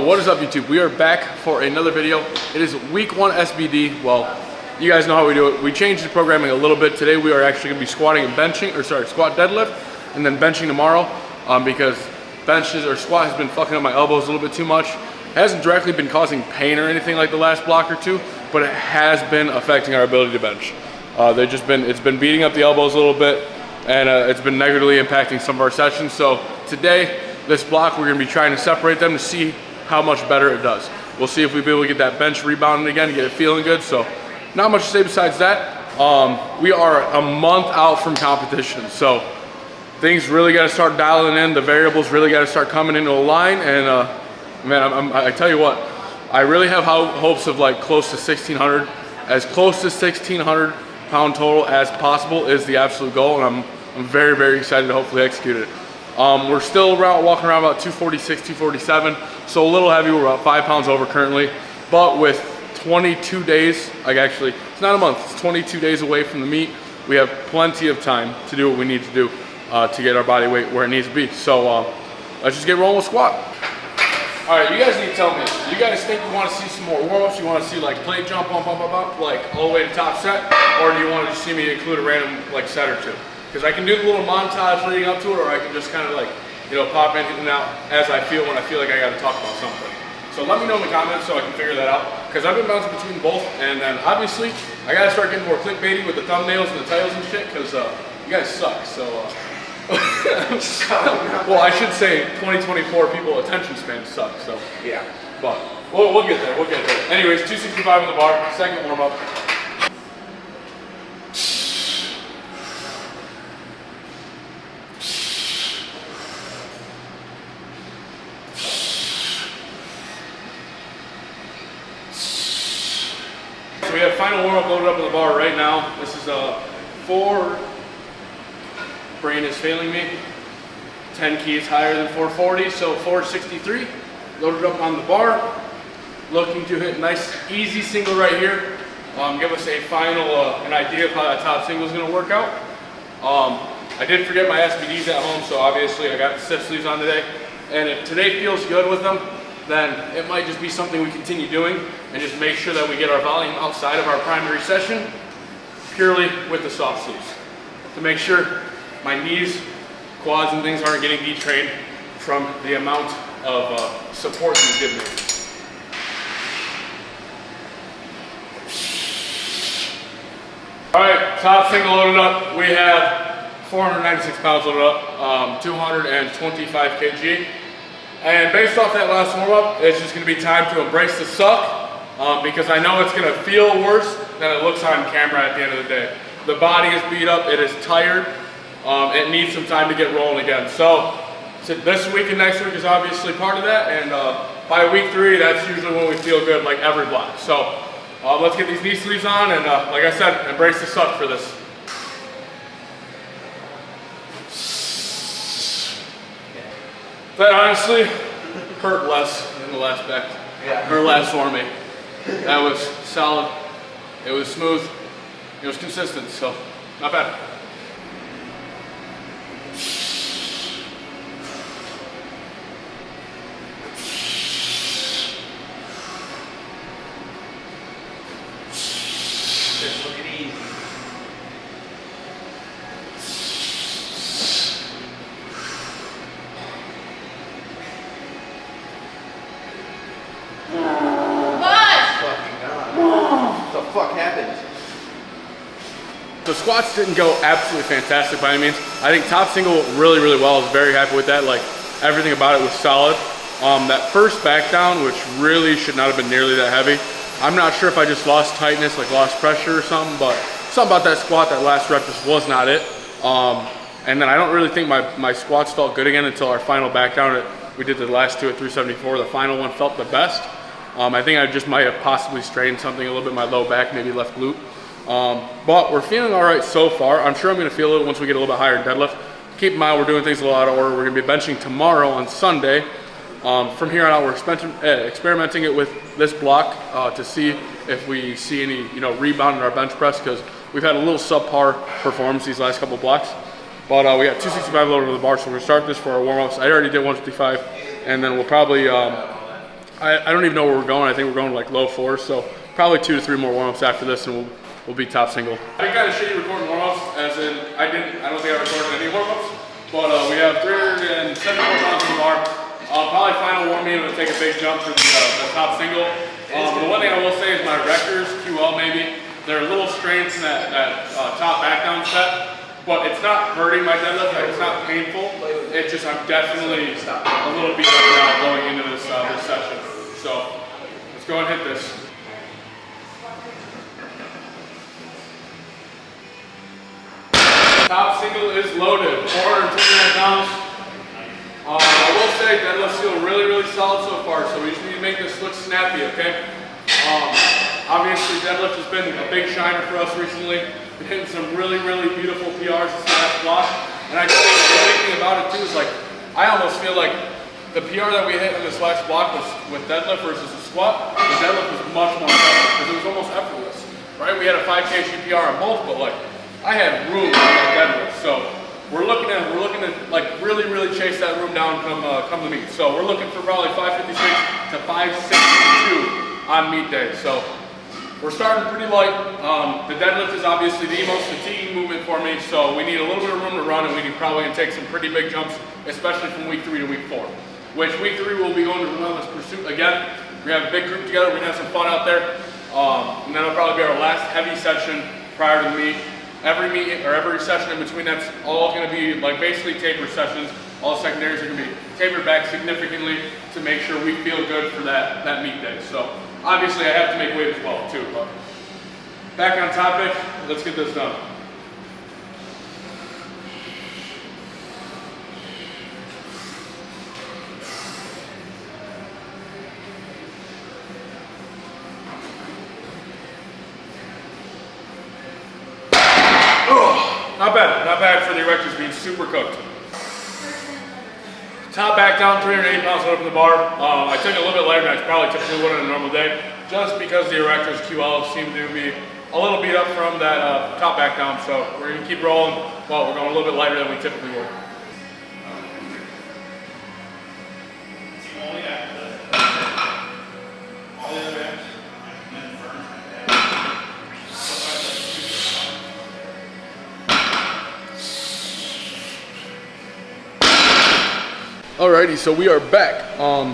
What is up, YouTube? We are back for another video. It is week 1 SBD. Well, you guys know how we do it. We changed the programming a little bit. Today we are actually going to be squatting and benching, or sorry, squat deadlift, and then benching tomorrow because benches or squat has been fucking up my elbows a little bit too much. It hasn't directly been causing pain or anything like the last block or two, but it has been affecting our ability to bench. It's been beating up the elbows a little bit, and it's been negatively impacting some of our sessions. So today, this block, we're going to be trying to separate them to see how much better it does. We'll see if we'll be able to get that bench rebounding again, get it feeling good. So not much to say besides that. We are a month out from competition, so things really got to start dialing in. The variables really got to start coming into a line, and man, I tell you what, I really have hopes of like close to 1,600. As close to 1,600 pound total as possible is the absolute goal, and I'm very, very excited to hopefully execute it. We're still walking around about 246, 247, so a little heavy. We're about 5 pounds over currently, but with 22 days, like actually, it's not a month, it's 22 days away from the meet. We have plenty of time to do what we need to do to get our body weight where it needs to be. So let's just get rolling with squat. All right, you guys need to tell me, you guys think you want to see some more warm-ups? You want to see like plate jump, bump, like all the way to top set? Or do you want to just see me include a random like set or two? Because I can do the little montage leading up to it, or I can just kind of like, you know, pop in and out as I feel when I feel like I got to talk about something. So let me know in the comments so I can figure that out. Because I've been bouncing between both, and then obviously I got to start getting more clickbaity with the thumbnails and the titles and shit, because you guys suck. So, well, I should say 2024 people attention span sucks. So yeah, but we'll get there. We'll get there. Anyways, 265 on the bar, second warm up. So we have final warm-up loaded up on the bar right now. This is 4, brain is failing me, 10 keys higher than 440, so 463, loaded up on the bar. Looking to hit a nice easy single right here. Give us a final, an idea of how that top single is gonna work out. I did forget my SBDs at home, so obviously I got the stiff sleeves on today. And if today feels good with them, then it might just be something we continue doing and just make sure that we get our volume outside of our primary session purely with the soft sleeves to make sure my knees, quads, and things aren't getting detrained from the amount of support you give me. All right, top single loaded up. We have 496 pounds loaded up, 225 kg. And based off that last warm-up, it's just going to be time to embrace the suck because I know it's going to feel worse than it looks on camera at the end of the day. The body is beat up, it is tired, it needs some time to get rolling again. So this week and next week is obviously part of that, and by week 3, that's usually when we feel good, like every block. So let's get these knee sleeves on, and like I said, embrace the suck for this. That honestly hurt less than the last back, or last for me. That was solid, it was smooth, it was consistent, so not bad. Just look at easy. What the fuck happened? The squats didn't go absolutely fantastic by any means. I think top single really, really well. I was very happy with that. Like everything about it was solid. That first back down, which really should not have been nearly that heavy. I'm not sure if I just lost tightness, like lost pressure or something, but something about that squat, that last rep just was not it. And then I don't really think my squats felt good again until our final back down. We did the last 2 at 374. The final one felt the best. I think I just might have possibly strained something a little bit in my low back, maybe left glute. But we're feeling all right so far. I'm sure I'm gonna feel it once we get a little bit higher in deadlift. Keep in mind, we're doing things a little out of order. We're gonna be benching tomorrow on Sunday. From here on out, we're experimenting it with this block to see if we see any, rebound in our bench press, because we've had a little subpar performance these last couple blocks. But we got 265 loaded to the bar, so we're gonna start this for our warm-ups. I already did 155, and then we'll probably I don't even know where we're going. I think we're going like low fours, so probably 2 to 3 more warm-ups after this, and we'll be top single. I kind of shitty recording warm-ups, as in I don't think I recorded any warm-ups, but we have 374 pounds in the bar. Probably final warm meet, I'm gonna take a big jump for the top single. The one thing I will say is my Rectors, QL maybe, they're a little strained in that top back down set. But it's not hurting my deadlift, it's not painful. It's just I'm definitely a little beat up now going into this session. So let's go and hit this. Top single is loaded, 429 pounds. I will say deadlifts feel really, really solid so far, so we just need to make this look snappy, okay? Obviously deadlift has been a big shiner for us recently. Been hitting some really, really beautiful PRs this last block. And I think the big thing about it too is like, I almost feel like the PR that we hit in this last block was with deadlift versus the squat. The deadlift was much more effective because it was almost effortless, right? We had a 5 kg PR on both, but like, I had room on that deadlift. So we're looking to like really, really chase that room down come the meet. So we're looking for probably 556 to 562 on meet day. So we're starting pretty light. The deadlift is obviously the most fatiguing movement for me, so we need a little bit of room to run, and we can probably take some pretty big jumps, especially from week 3 to week 4. Which week 3 we'll be going to Relentless Pursuit again. We're gonna have a big group together, we're gonna have some fun out there. And then it'll probably be our last heavy session prior to the meet. Every meet or every session in between, that's all gonna be like basically taper sessions. All the secondaries are gonna be tapered back significantly to make sure we feel good for that meet day. So obviously I have to make weight as well too, but back on topic, let's get this done. Not bad for the erectors being super cooked. Top back down, 380 pounds up in the bar. I took it a little bit lighter than I probably typically would on a normal day, just because the erectors QL seem to be a little beat up from that top back down. So we're gonna keep rolling. Well, we're going a little bit lighter than we typically would. Alrighty, so we are back.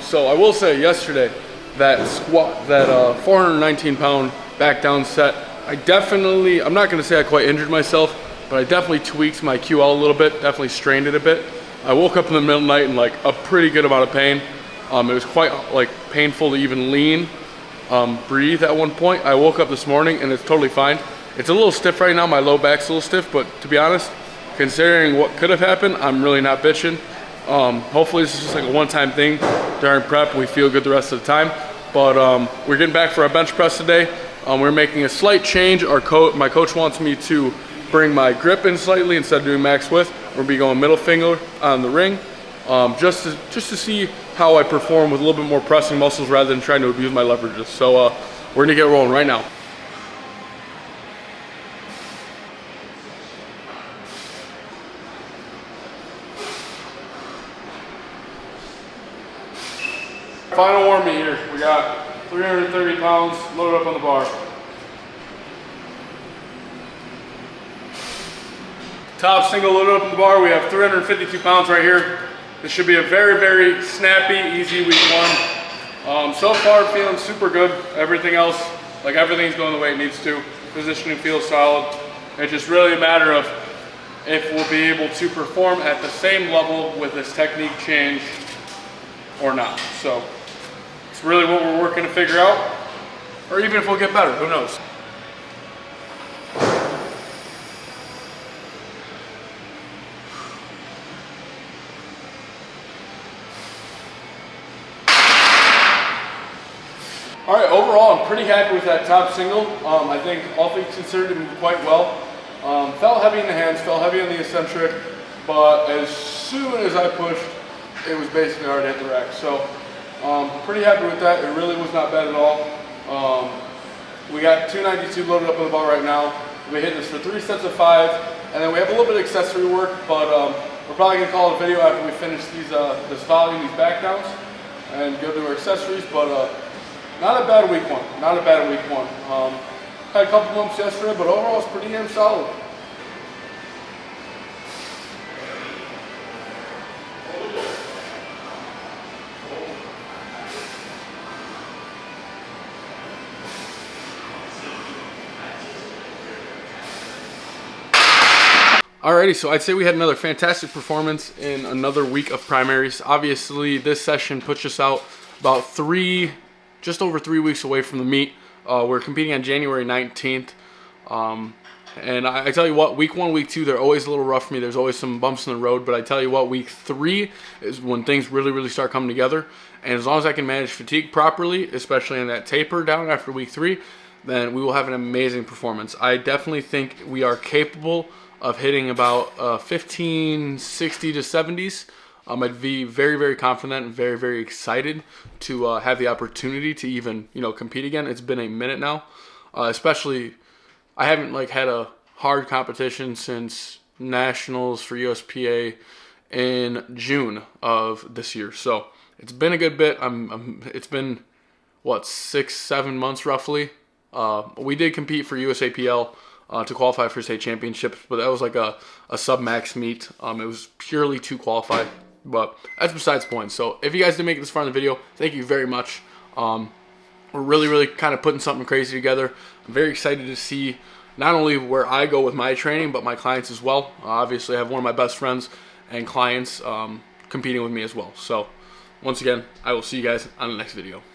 So I will say yesterday, that squat, that 419 pound back down set, I'm not gonna say I quite injured myself, but I definitely tweaked my QL a little bit, definitely strained it a bit. I woke up in the middle of the night in like a pretty good amount of pain. It was quite like painful to even lean, breathe at one point. I woke up this morning and it's totally fine. It's a little stiff right now, my low back's a little stiff, but to be honest, considering what could have happened, I'm really not bitching. Hopefully this is just like a one-time thing during prep and we feel good the rest of the time. But we're getting back for our bench press today. We're making a slight change. My coach wants me to bring my grip in slightly instead of doing max width. We'll be going middle finger on the ring, just to see how I perform with a little bit more pressing muscles rather than trying to abuse my leverages. So we're gonna get rolling right now. Final warm meet here. We got 330 pounds loaded up on the bar. Top single loaded up on the bar. We have 352 pounds right here. This should be a very, very snappy, easy week 1. So far feeling super good. Everything else, like everything's going the way it needs to. Positioning feels solid. It's just really a matter of if we'll be able to perform at the same level with this technique change or not. So it's really what we're working to figure out, or even if we'll get better, who knows? All right, overall, I'm pretty happy with that top single. I think all things considered, it moved quite well. Felt heavy in the hands, felt heavy on the eccentric, but as soon as I pushed, it was basically hard to hit the rack. So pretty happy with that. It really was not bad at all. We got 292 loaded up on the bar right now. We'll be hitting this for 3 sets of 5, and then we have a little bit of accessory work, but we're probably gonna call it a video after we finish these this volume, these back downs. and go to our accessories. But not a bad week one. Not a bad week one. Had a couple bumps yesterday, but overall it's pretty damn solid. Alrighty, so I'd say we had another fantastic performance in another week of primaries. Obviously, this session puts us out about just over 3 weeks away from the meet. We're competing on January 19th. And I tell you what, week 1, week 2, they're always a little rough for me. There's always some bumps in the road. But I tell you what, week 3 is when things really start coming together. And as long as I can manage fatigue properly, especially in that taper down after week 3, then we will have an amazing performance. I definitely think we are capable of hitting about 1560 to 70s. I'd be very confident and very excited to have the opportunity to even compete again. It's been a minute now, especially I haven't had a hard competition since nationals for USPA in June of this year. So it's been a good bit. It's been what, 6-7 months roughly. We did compete for USAPL to qualify for state championships, but that was like a sub-max meet. It was purely to qualify, but that's besides the point. So if you guys did make it this far in the video, thank you very much. We're really kind of putting something crazy together. I'm very excited to see not only where I go with my training, but my clients as well. Obviously, I have one of my best friends and clients competing with me as well. So once again, I will see you guys on the next video.